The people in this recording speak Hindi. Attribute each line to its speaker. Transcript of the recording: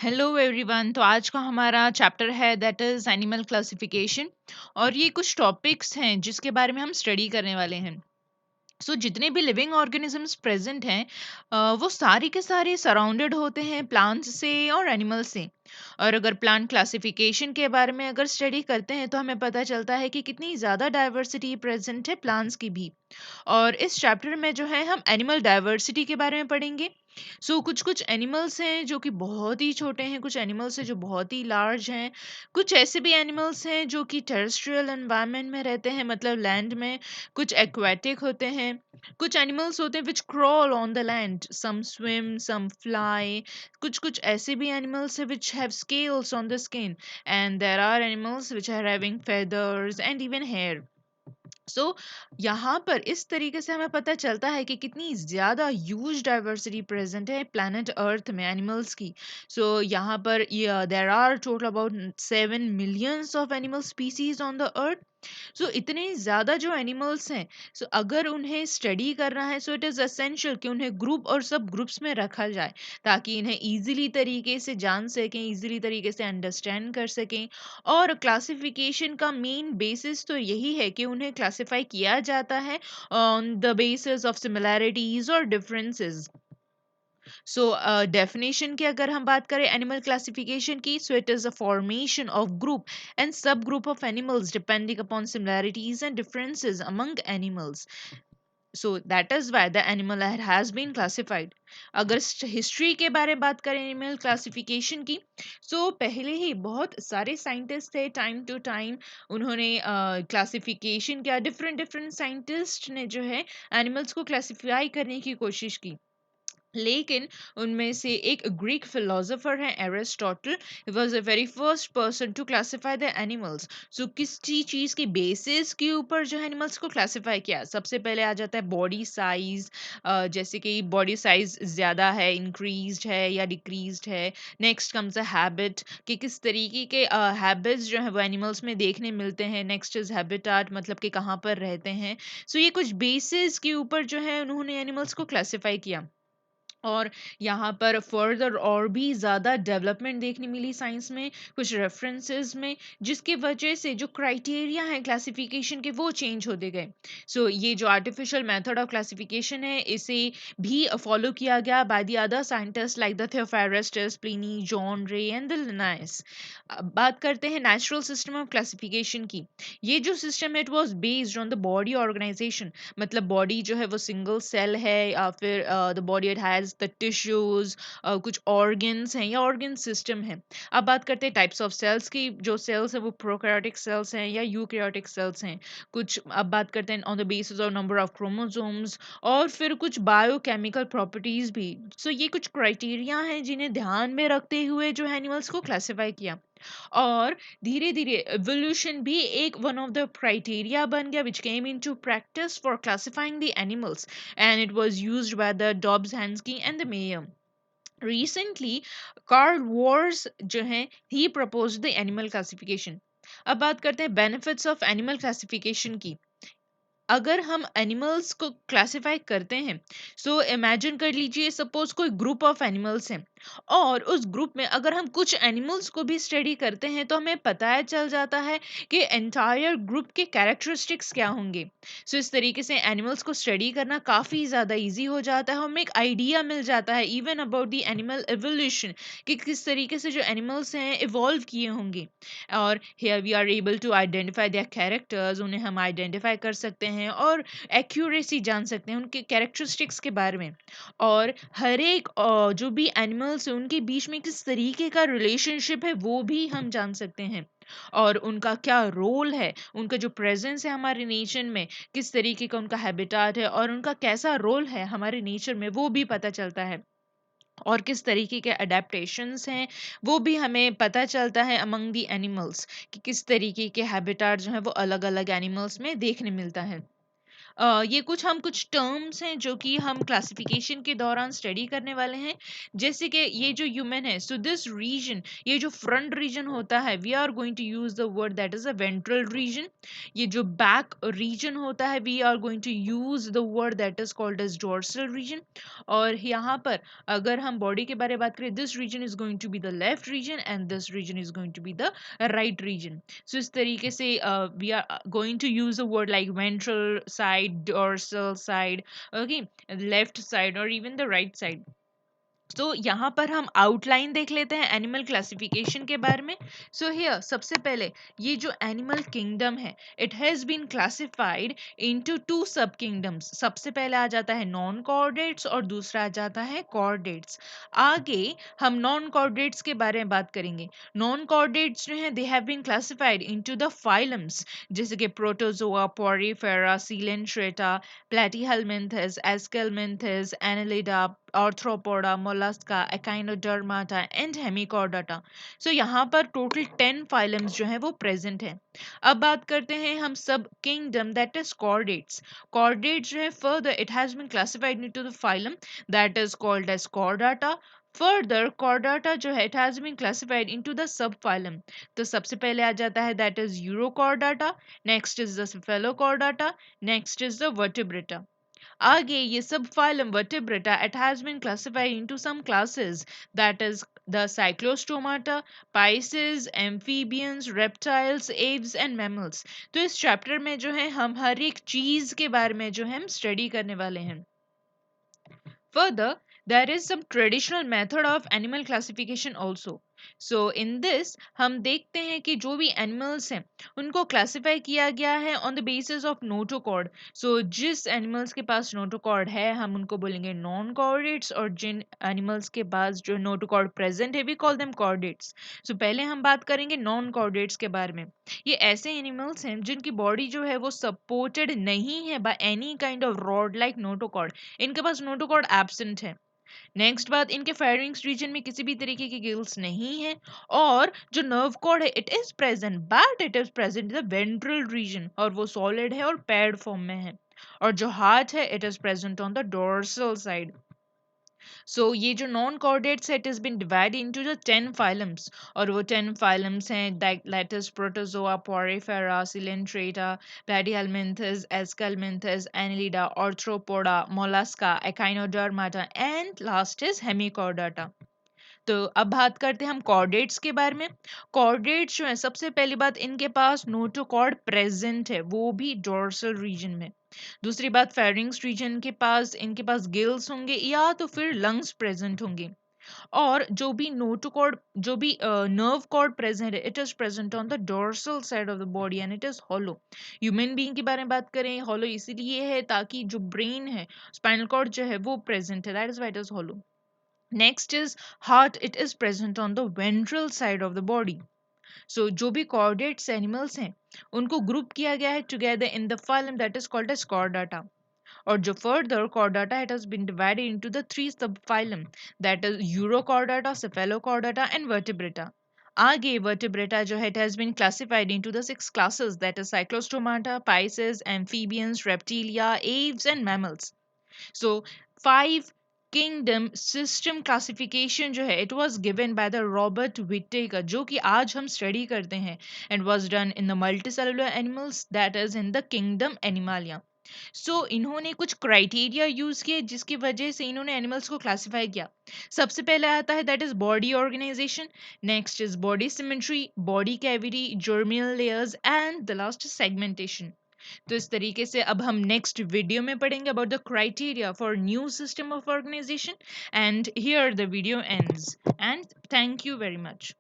Speaker 1: Hello everyone. तो आज का हमारा चैप्टर है दैट इज एनिमल क्लासिफिकेशन। और ये कुछ टॉपिक्स हैं जिसके बारे में हम स्टडी करने वाले हैं। जितने भी लिविंग ऑर्गेनिजम्स प्रेजेंट हैं वो सारे के सारे सराउंडेड होते हैं प्लांट्स से और एनिमल से। और अगर प्लांट क्लासिफिकेशन के बारे में अगर स्टडी करते हैं तो हमें पता चलता है कि कितनी ज़्यादा डाइवर्सिटी प्रेजेंट है प्लांट्स की भी। और इस चैप्टर में जो है हम एनिमल डाइवर्सिटी के बारे में पढ़ेंगे। कुछ कुछ एनिमल्स हैं जो कि बहुत ही छोटे हैं, कुछ एनिमल्स हैं जो बहुत ही लार्ज हैं, कुछ ऐसे भी एनिमल्स हैं जो कि टेरेस्ट्रियल एनवायरनमेंट में रहते हैं, मतलब लैंड में। कुछ एक्वेटिक होते हैं, कुछ एनिमल्स होते हैं which crawl on the land, some swim some fly. कुछ कुछ ऐसे भी एनिमल्स हैं which have scales on the skin, and there are animals which are having feathers and even hair. So यहाँ पर इस तरीके से हमें पता चलता है कि कितनी ज़्यादा ह्यूज डाइवर्सिटी प्रेजेंट है प्लैनेट अर्थ में एनिमल्स की। यहाँ पर there are total about 7 millions of animal species on the Earth. इतने ज़्यादा जो एनिमल्स हैं, अगर उन्हें स्टडी करना है, इट इज़ एसेंशियल कि उन्हें ग्रुप और सब ग्रुप्स में रखा जाए, ताकि इन्हें इजीली तरीके से जान सकें, इजीली तरीके से अंडरस्टैंड कर सकें। और क्लासिफिकेशन का मेन बेसिस तो यही है कि उन्हें क्लासिफाई किया जाता है on the basis of similarities और डिफरेंसेस। डेफिनेशन की अगर हम बात करें एनिमल क्लासिफिकेशन की, it is a formation of group and sub group of animals depending upon similarities and differences among animals. That is why the animal has been classified. अगर हिस्ट्री के बारे में बात करें एनिमल क्लासिफिकेशन की, पहले ही बहुत सारे साइंटिस्ट थे, टाइम टू टाइम उन्होंने क्लासिफिकेशन किया। डिफरेंट डिफरेंट साइंटिस्ट ने जो है एनिमल्स को क्लासिफाई करने की कोशिश की। लेकिन उनमें से एक ग्रीक फिलोसोफर है Aristotle, he was the very first person to classify the animals. किसी चीज के बेसिस के ऊपर जो एनिमल्स को क्लासिफाई किया, सबसे पहले आ जाता है बॉडी साइज। जैसे कि बॉडी साइज ज्यादा है, इंक्रीज्ड है या डिक्रीज्ड है। नेक्स्ट कम्स अ हैबिट, कि किस तरीके के हैबिट्स जो है वो एनिमल्स में देखने मिलते हैं। नेक्स्ट इज हैबिटाट, मतलब कि कहाँ पर रहते हैं। ये कुछ बेसिस के ऊपर जो है उन्होंने एनिमल्स को क्लासिफाई किया। और यहाँ पर फर्दर और भी ज़्यादा डेवलपमेंट देखने मिली साइंस में, कुछ रेफरेंसेस में, जिसकी वजह से जो क्राइटेरिया है क्लासिफिकेशन के वो चेंज होते गए। ये जो आर्टिफिशियल मेथड ऑफ क्लासिफिकेशन है, इसे भी फॉलो किया गया by the other scientist like the Theophrastus, Pliny, John Ray and the Linnaeus. अब बात करते हैं नेचुरल सिस्टम ऑफ क्लासिफिकेशन की। ये जो सिस्टम है it was based on the body organisation, मतलब बॉडी जो है वो सिंगल सेल है या फिर the body it has the tissues, कुछ ऑर्गन्स हैं या ऑर्गन सिस्टम है। अब बात करते हैं टाइप्स ऑफ सेल्स की। जो सेल्स है वो प्रोकैरियोटिक सेल्स हैं या यूकैरियोटिक सेल्स हैं कुछ। अब बात करते हैं on the basis of number of chromosomes, और फिर कुछ बायोकेमिकल प्रॉपर्टीज भी। ये कुछ क्राइटेरिया हैं जिन्हें ध्यान में रखते हुए जो एनिमल्स को क्लासिफाई किया। और धीरे धीरे एवोल्यूशन भी एक वन ऑफ द क्राइटेरिया बन गया which came into practice for classifying the animals, and it was used by the Dobzhansky and the Mayr. Recently Carl Woese जो है he propose the animal classification. अब बात करते हैं बेनिफिट्स ऑफ एनिमल क्लासिफिकेशन की। अगर हम एनिमल्स को क्लासिफाई करते हैं, इमेजिन कर लीजिए सपोज कोई ग्रुप ऑफ एनिमल्स हैं, और उस ग्रुप में अगर हम कुछ एनिमल्स को भी स्टडी करते हैं तो हमें पता चल जाता है कि एंटायर ग्रुप के कैरेक्टरिस्टिक्स क्या होंगे। इस तरीके से एनिमल्स को स्टडी करना काफ़ी ज़्यादा इजी हो जाता है, हमें एक आइडिया मिल जाता है even about the animal evolution, कि किस तरीके से जो एनिमल्स हैं इवॉल्व किए होंगे। और here we are able to identify their characters, उन्हें हम आइडेंटिफाई कर सकते हैं और एक्यूरेसी जान सकते हैं उनके कैरेक्टरिस्टिक्स के बारे में। और हर एक जो भी एनिमल्स हैं उनके बीच में किस तरीके का रिलेशनशिप है वो भी हम जान सकते हैं। और उनका क्या रोल है, उनका जो प्रेजेंस है हमारे नेचर में, किस तरीके का उनका हैबिटाट है और उनका कैसा रोल है हमारे नेचर में, वो भी पता चलता है। और किस तरीके के अडेप्टेशंस हैं वो भी हमें पता चलता है अमंग दी एनिमल्स, कि किस तरीके के हैबिटाट जो है वो अलग अलग एनिमल्स में देखने मिलता है। ये कुछ टर्म्स हैं जो कि हम क्लासिफिकेशन के दौरान स्टडी करने वाले हैं। जैसे कि ये जो ह्यूमन है, सो दिस रीजन, ये जो फ्रंट रीजन होता है, we are going to use the word that is a ventral region. ये जो बैक रीजन होता है, we are going to use the word that is called as dorsal region. और यहाँ पर अगर हम बॉडी के बारे में बात करें, this region is going to be the left region and this region is going to be the right region. So इस तरीके से we are going to use a word like ventral side, dorsal side, okay, left side or even the right side. तो यहाँ पर हम आउटलाइन देख लेते हैं एनिमल क्लासिफिकेशन के बारे में। सो हियर सबसे पहले ये जो एनिमल किंगडम है, it has been classified into two sub kingdoms. सबसे पहले आ जाता है नॉन कॉर्डेट्स और दूसरा आ जाता है कॉर्डेट्स। आगे हम नॉन कॉर्डेट्स के बारे में बात करेंगे। नॉन कॉर्डेट्स जो है, they have been classified into the phylums, जैसे कि protozoa, porifera, coelenterata, platyhelminthes, esculminthes, annelida, arthropoda, mollusca, echinodermata and hemichordata. So यहाँ पर टोटल 10 फाइलम्स जो हैं वो प्रेजेंट हैं। अब बात करते हैं हम सब kingdom that is chordates. Chordates जो है, further it has been classified into the phylum that is called as chordata. Further chordata जो है, it has been classified into the sub phylum. तो सबसे पहले आ जाता है that is urochordata, next is the cephalochordata, next is the vertebrata. आगे ये सब phylum vertebrata, it has been classified into some classes, that is the cyclostomata, pisces, amphibians, reptiles, aves and mammals. तो इस चैप्टर में जो है हम हर एक चीज के बारे में जो है हम स्टडी करने वाले हैं। Further, there is some traditional method of animal classification also. So in this हम देखते हैं कि जो भी animals हैं उनको classify किया गया है on the basis of notochord. So जिस animals के पास notochord है हम उनको बोलेंगे non chordates, और जिन animals के पास जो notochord present है we call them chordates. So पहले हम बात करेंगे non chordates के बारे में। ये ऐसे animals हैं जिनकी body जो है वो supported नहीं है by any kind of rod like notochord, इनके पास नोटोकॉर्ड एब्सेंट है। नेक्स्ट बात, इनके फेरिंग्स रीजन में किसी भी तरीके की गिल्स नहीं है, और जो नर्व कॉर्ड है it is present but it is present in the ventral region, और वो सॉलिड है और पैड फॉर्म में है। और जो हार्ट है it is present on the dorsal side. So ये जो नॉन कॉर्डेट्स है, it is been divided into the 10 phylums, और वो 10 फाइलम्स हैं that protozoa, porifera, coelenterata, platyhelminthes, esculminthes, annelida, arthropoda, mollusca, echinodermata and last is hemichordata. तो अब बात करते हैं हम कॉर्डेट्स के बारे में। कॉर्डेट्स जो है, सबसे पहली बात, इनके पास नोटोकॉर्ड प्रेजेंट है, वो भी डोर्सल रीजन में। दूसरी बात, फेरिंग्स रीजन के पास इनके पास गिल्स होंगे या तो फिर लंग्स प्रेजेंट होंगे। और जो भी नोटोकॉर्ड, जो भी नर्व कॉर्ड प्रेजेंट है, it is present on the dorsal side of the body and it is hollow. Human being के बारे में बात करें, हॉलो इसीलिए है ताकि जो ब्रेन है, स्पाइनल कॉर्ड जो है वो प्रेजेंट है, that is why it is hollow. Next is heart. It is present on the ventral side of the body. So जो भी chordates animals हैं उनको group किया गया है together in the phylum that is called as chordata. और जो further chordata, it has been divided into the three subphylum, that is Urochordata, Cephalochordata and Vertebrata. आगे vertebrata जो है, it has been classified into the 6 classes, that is Cyclostomata, Pisces, Amphibians, Reptilia, Aves and Mammals. So 5 kingdom system classification जो है, it was given by the Robert Whittaker, जो कि आज हम स्टडी करते हैं, and was done in the multicellular animals, that is in the kingdom Animalia. सो इन्होंने कुछ क्राइटेरिया यूज किए जिसकी वजह से इन्होंने एनिमल्स को क्लासिफाई किया। सबसे पहले आता है that is body organisation, next is body symmetry, body cavity, germinal layers and the last segmentation. तो इस तरीके से अब हम नेक्स्ट वीडियो में पढ़ेंगे about the criteria for new system of organisation, and here the video ends, and thank you very much.